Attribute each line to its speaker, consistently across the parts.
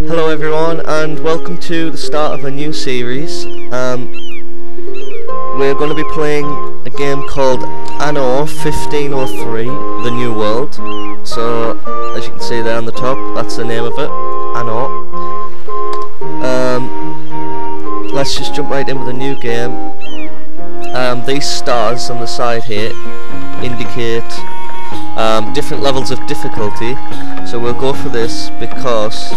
Speaker 1: Hello everyone, and welcome to the start of a new series. We're going to be playing a game called Anno 1503, The New World. So, as you can see there on the top, that's the name of it, Anno. Let's just jump right in with a new game. These stars on the side here indicate different levels of difficulty. So we'll go for this because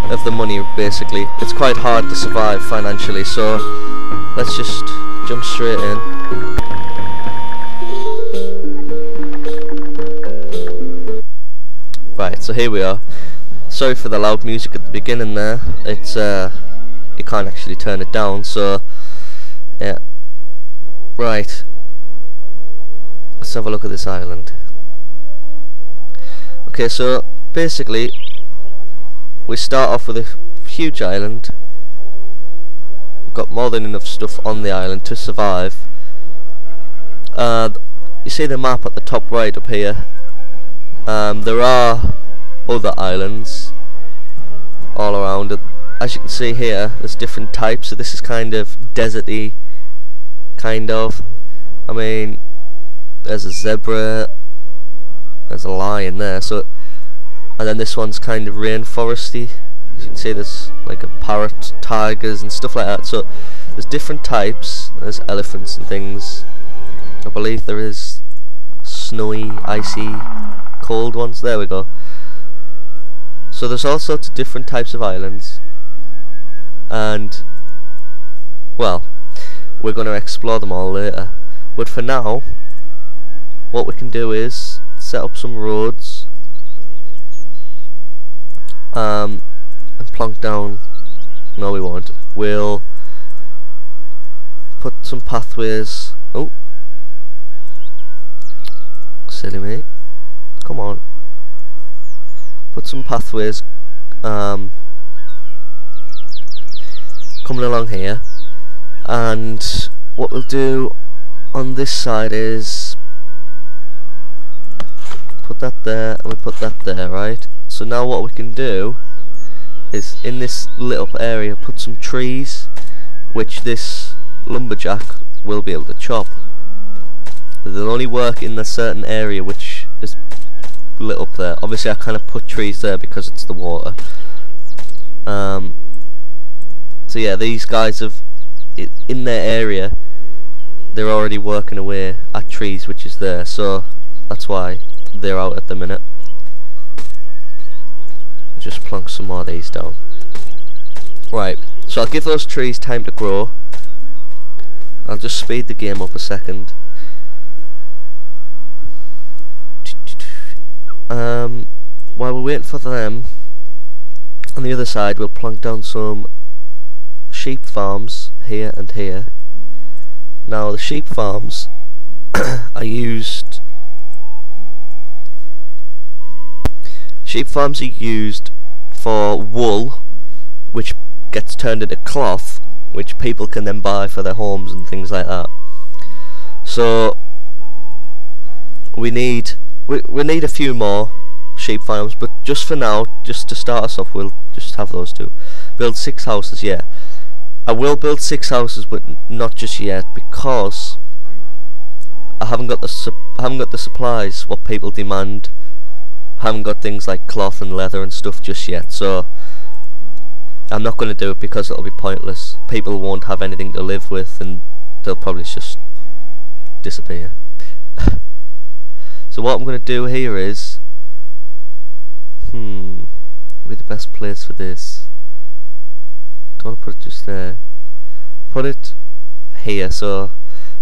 Speaker 1: of the money, basically. It's quite hard to survive financially, so let's just jump straight in. Right, so here we are. Sorry for the loud music at the beginning there. It's you can't actually turn it down, so yeah. Right, let's have a look at this island. Okay, so basically we start off with a huge island. We've got more than enough stuff on the island to survive. You see the map at the top right up here. There are other islands all around it. As you can see here, there's different types. So this is kind of deserty, kind of. I mean, there's a zebra, there's a lion there. So, and then this one's kind of rainforesty. As you can see, there's like a parrot, tigers and stuff like that. So there's different types. There's elephants and things. I believe there is snowy, icy, cold ones. There we go. So there's all sorts of different types of islands, and well, we're going to explore them all later. But for now, what we can do is set up some roads, and plonk down. No, we won't. We'll put some pathways. Oh, silly me! Come on. Put some pathways coming along here, and what we'll do on this side is put that there, and we put that there, right? So now what we can do is in this lit up area put some trees, which this lumberjack will be able to chop. They'll only work in a certain area which is lit up there. Obviously I kind of put trees there because it's the water. So yeah, these guys have in their area, they're already working away at trees which is there, so that's why they're out at the minute. Just plonk some more of these down. Right, so I'll give those trees time to grow. I'll just speed the game up a second. While we're waiting for them, on the other side we'll plonk down some sheep farms here and here. Now the sheep farms are used. Sheep farms are used for wool, which gets turned into cloth, which people can then buy for their homes and things like that. So we need a few more sheep farms, but just for now, just to start us off, we'll just have those two. Build 6 houses, yeah. I will build 6 houses, but not just yet because I haven't got the supplies what people demand. I haven't got things like cloth and leather and stuff just yet, so I'm not going to do it because it'll be pointless. People won't have anything to live with, and they'll probably just disappear. So what I'm going to do here is, be the best place for this. Don't want to put it just there. Put it here. So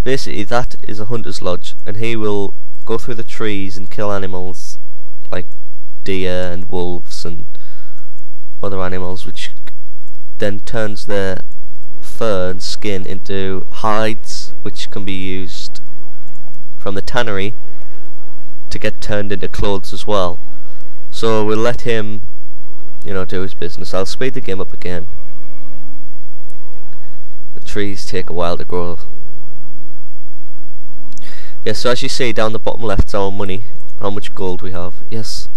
Speaker 1: basically, that is a hunter's lodge, and he will go through the trees and kill animals like deer and wolves and other animals, which then turns their fur and skin into hides, which can be used from the tannery to get turned into clothes as well. So we'll let him, do his business. I'll speed the game up again. The trees take a while to grow. Yeah, so as you see down the bottom left is our money, how much gold we have. Yes.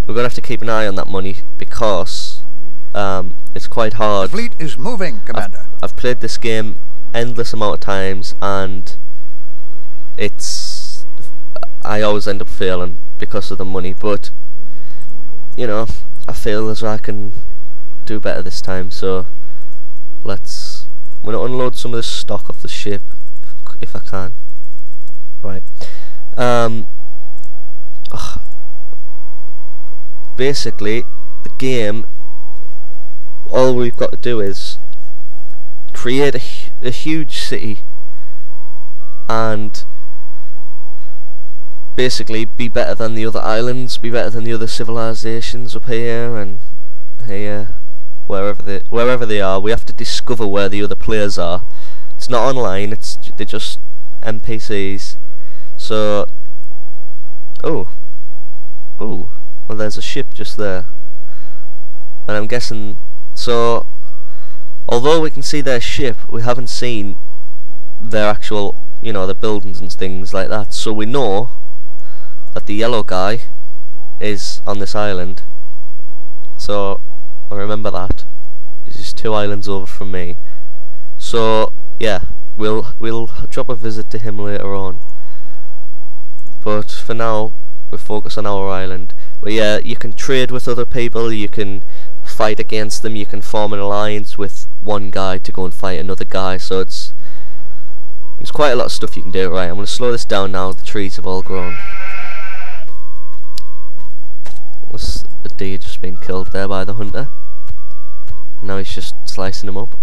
Speaker 1: we're gonna have to keep an eye on that money because it's quite hard.
Speaker 2: The fleet is moving, Commander.
Speaker 1: I've played this game endless amount of times and I always end up failing because of the money, but you know, I feel as though I can do better this time, so I'm gonna unload some of this stock off the ship if I can. Right. Basically the game, all we've got to do is create a huge city and basically be better than the other islands, be better than the other civilizations up here and here, wherever they are. We have to discover where the other players are. It's not online, they're just NPCs. So well, there's a ship just there, and I'm guessing, so although we can see their ship, we haven't seen their actual, you know, the buildings and things like that, so we know that the yellow guy is on this island. So I remember that he's just 2 islands over from me, so yeah, we'll drop a visit to him later on, but for now we focus on our island. But yeah, you can trade with other people, you can fight against them, you can form an alliance with one guy to go and fight another guy, so it's quite a lot of stuff you can do. Right, I'm going to slow this down now, the trees have all grown. There's a deer just been killed there by the hunter. Now he's just slicing them up.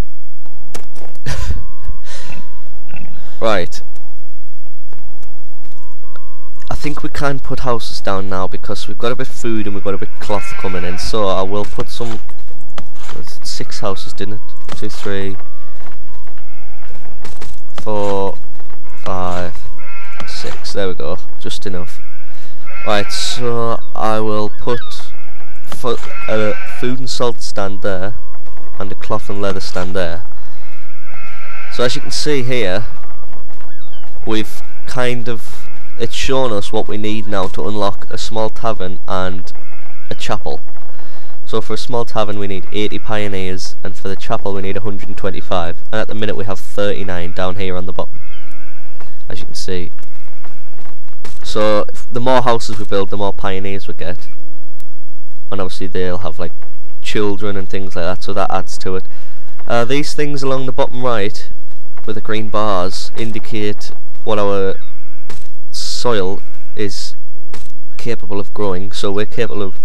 Speaker 1: Right. I think we can put houses down now because we've got a bit of food and we've got a bit of cloth coming in, so I will put some 6 houses, didn't it? 2, 3, 4, 5, 6. There we go, just enough. Right, so I will put a food and salt stand there and a cloth and leather stand there. So as you can see here, we've kind of, it's shown us what we need now to unlock a small tavern and a chapel. So for a small tavern we need 80 pioneers, and for the chapel we need 125, and at the minute we have 39 down here on the bottom, as you can see. So the more houses we build, the more pioneers we get, and obviously they'll have like children and things like that, so that adds to it. These things along the bottom right with the green bars indicate what our soil is capable of growing. So we're capable of,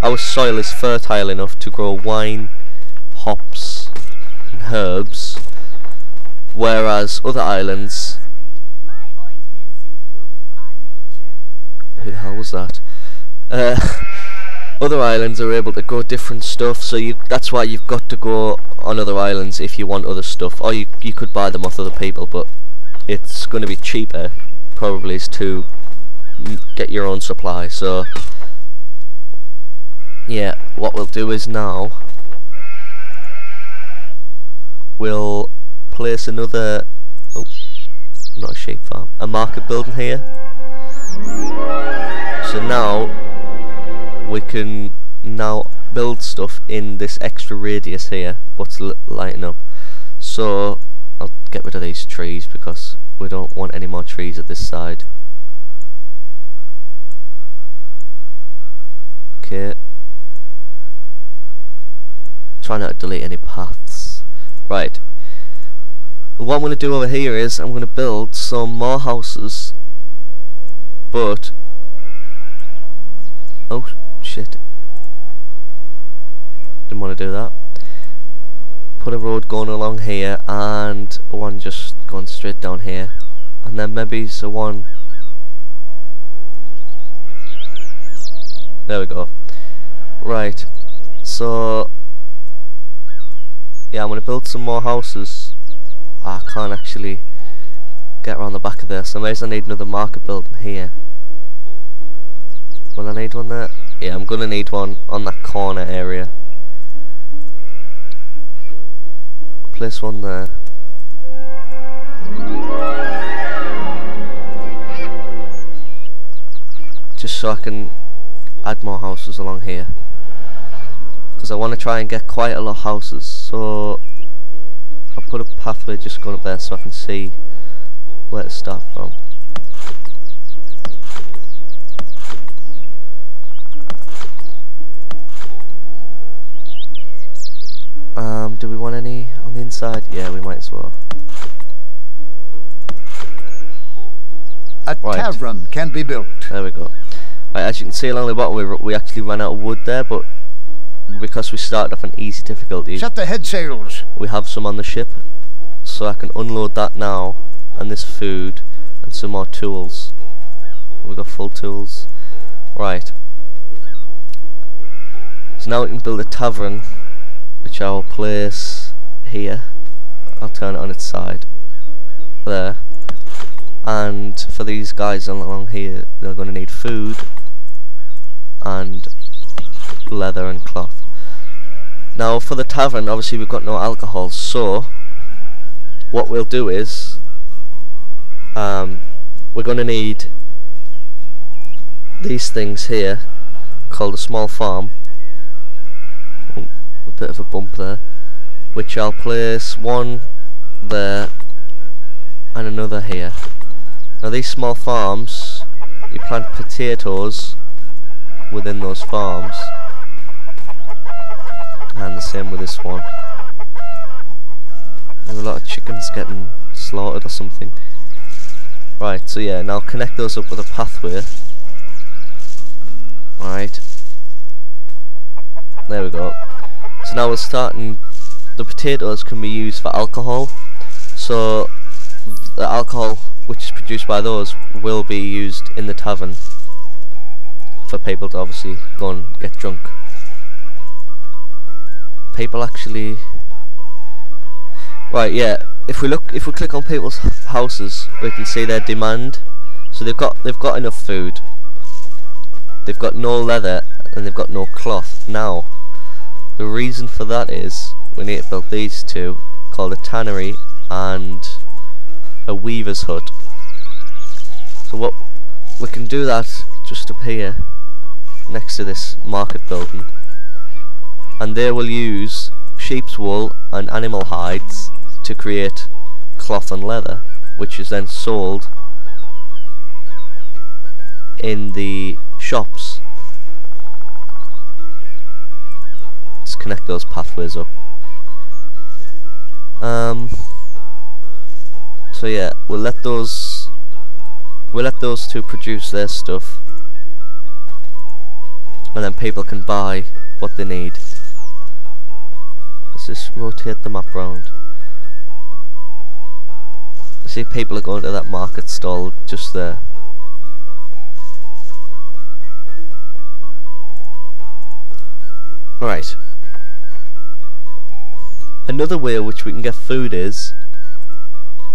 Speaker 1: our soil is fertile enough to grow wine, hops and herbs, whereas other islands, who the hell was that? Other islands are able to grow different stuff, so that's why you've got to go on other islands if you want other stuff, or you could buy them off other people, but it's going to be cheaper probably is to get your own supply. So yeah, what we'll do is now we'll place another, not a sheep farm, a market building here. So now we can now build stuff in this extra radius here, what's lighting up. So I'll get rid of these trees because we don't want any more trees at this side. Okay. Try not to delete any paths. Right. What I'm going to do over here is I'm going to build some more houses, but oh shit, didn't want to do that. Put a road going along here and one just going straight down here, and then maybe so one, there we go. Right, so yeah, I'm going to build some more houses. I can't actually get around the back of this, so maybe I need another market building here. Will I need one there? Yeah, I'm going to need one on that corner area. Place one there. Just so I can add more houses along here, because I want to try and get quite a lot of houses. So I'll put a pathway just going up there so I can see where to start from. Do we want any on the inside? Yeah, we might as well.
Speaker 2: A tavern can be built.
Speaker 1: There we go. Right, as you can see along the bottom, we actually ran out of wood there, but because we started off on easy difficulty,
Speaker 2: Set the head sails.
Speaker 1: we have some on the ship, so I can unload that now, and this food, and some more tools. We've got full tools. Right. So now we can build a tavern, which I will place here. I'll turn it on its side. There. And for these guys along here, they're going to need food and leather and cloth. Now for the tavern, obviously we've got no alcohol, so what we'll do is we're going to need these things here called a small farm. A bit of a bump there, which I'll place one there and another here. Now these small farms, you plant potatoes within those farms, and the same with this one. There are a lot of chickens getting slaughtered or something. Right, so yeah, now connect those up with a pathway. Right, there we go. So now we're starting. The potatoes can be used for alcohol, so the alcohol which is produced by those will be used in the tavern for people to obviously go and get drunk. People actually, right, yeah, if we click on people's houses, we can see their demand. So they've got enough food, they've got no leather, and they've got no cloth. Now the reason for that is we need to build these two, called a tannery and a weaver's hut. So what we can do that just up here next to this market building, and they will use sheep's wool and animal hides to create cloth and leather, which is then sold in the shops. Just connect those pathways up. So yeah, we'll let those two produce their stuff, and then people can buy what they need. Let's just rotate the map round. I see people are going to that market stall just there. Right. Another way which we can get food is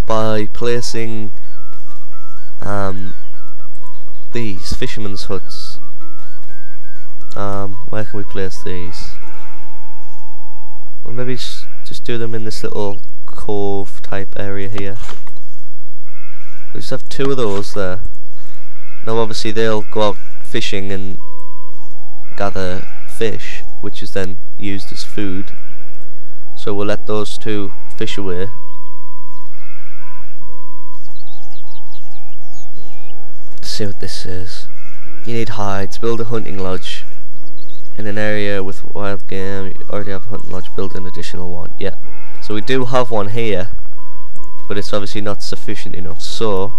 Speaker 1: by placing these fishermen's huts. Where can we place these? Or maybe just do them in this little cove type area here. We just have two of those there. Now obviously they'll go out fishing and gather fish, which is then used as food. So we'll let those two fish away. Let's see what this is. You need hides. Build a hunting lodge in an area with wild game. You already have a hunting lodge. Build an additional one. Yeah. So we do have one here, but it's obviously not sufficient enough. So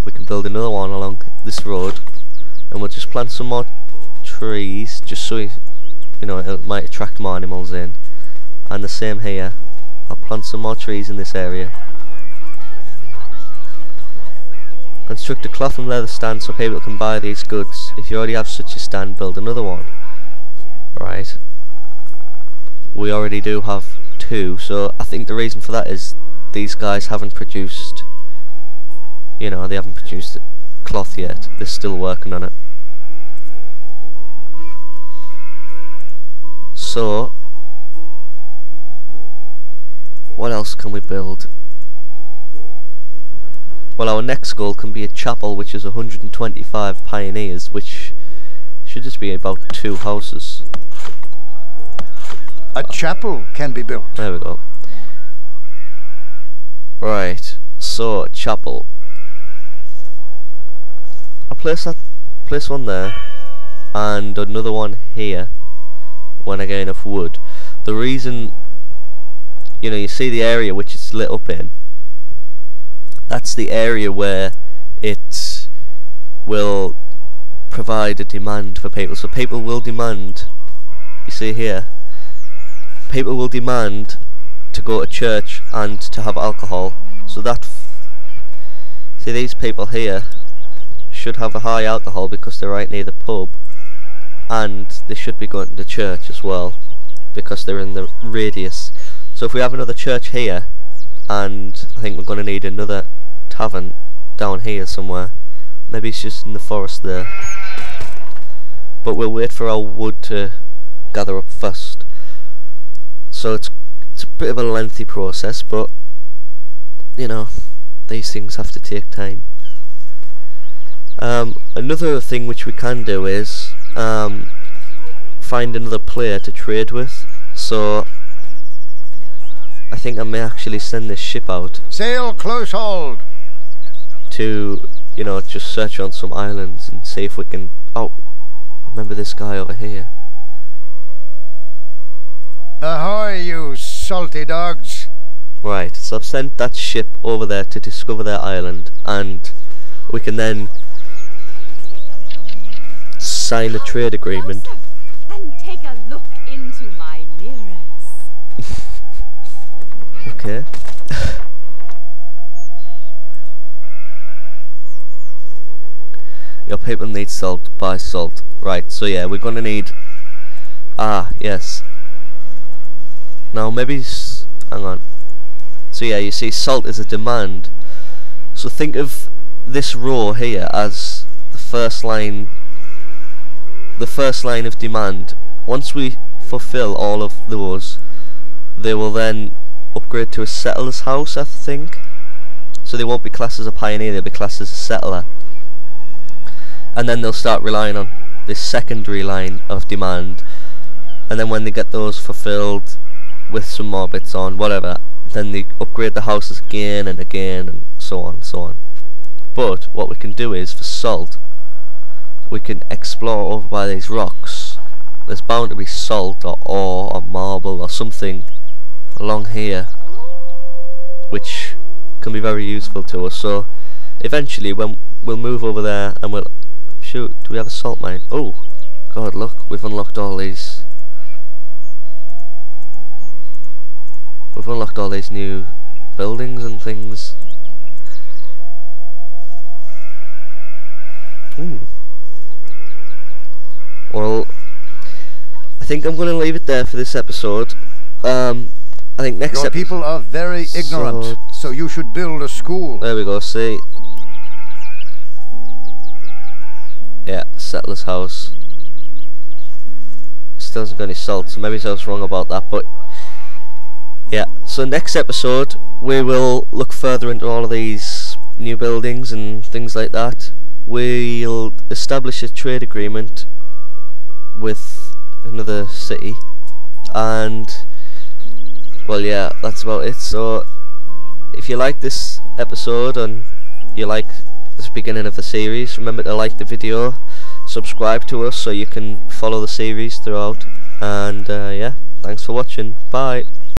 Speaker 1: we can build another one along this road, and we'll just plant some more trees, just so you know it might attract more animals in. And the same here. I'll plant some more trees in this area. Construct a cloth and leather stand so people can buy these goods. If you already have such a stand, build another one. Right. We already do have two, so I think the reason for that is these guys haven't produced, you know, they haven't produced cloth yet. They're still working on it. So what else can we build? Well, our next goal can be a chapel which is 125 pioneers, which should just be about 2 houses.
Speaker 2: A chapel can be built.
Speaker 1: There we go. Right, so chapel. I'll place one there and another one here when I get enough wood. The reason, you know, you see the area which it's lit up in, that's the area where it will provide a demand for people. So people will demand, you see here, people will demand to go to church and to have alcohol. So that, see, these people here should have a high alcohol because they're right near the pub, and they should be going to the church as well because they're in the radius. So if we have another church here, and I think we're going to need another tavern down here somewhere, maybe it's just in the forest there, but we'll wait for our wood to gather up first. So it's a bit of a lengthy process, but you know, these things have to take time. Another thing which we can do is find another player to trade with. So I think I may actually send this ship out.
Speaker 2: Sail close hauled.
Speaker 1: To, you know, just search on some islands and see if we can. Oh, remember this guy over here.
Speaker 2: Ahoy, you salty dogs.
Speaker 1: Right, so I've sent that ship over there to discover their island, and we can then sign a trade agreement.
Speaker 3: And take a look into my mirrors.
Speaker 1: Okay. Your people need salt, buy salt. Right, so yeah, we're gonna need... Ah, yes. Now maybe... hang on. So yeah, you see salt is a demand. So think of this row here as the first line of demand. Once we fulfill all of those, they will then upgrade to a settler's house, I think. So they won't be classed as a pioneer, they'll be classed as a settler. And then they'll start relying on this secondary line of demand, and then when they get those fulfilled with some more bits on, whatever, then they upgrade the houses again and again, and so on and so on. But what we can do is, for salt, we can explore over by these rocks. There's bound to be salt or ore or marble or something along here which can be very useful to us. So eventually when we'll move over there and we'll... Shoot, do we have a salt mine? Oh god, look, we've unlocked all these. We've unlocked all these new buildings and things. Ooh. Well, I think I'm going to leave it there for this episode. I think next
Speaker 2: Your people are very ignorant, so you should build a school.
Speaker 1: There we go, see. Yeah, settler's house. Still hasn't got any salt, so maybe I was wrong about that, but yeah. So next episode we will look further into all of these new buildings and things like that. We'll establish a trade agreement with another city, and well, yeah, that's about it. So if you like this episode and you like this beginning of the series, remember to like the video, subscribe to us so you can follow the series throughout, and yeah, thanks for watching. Bye.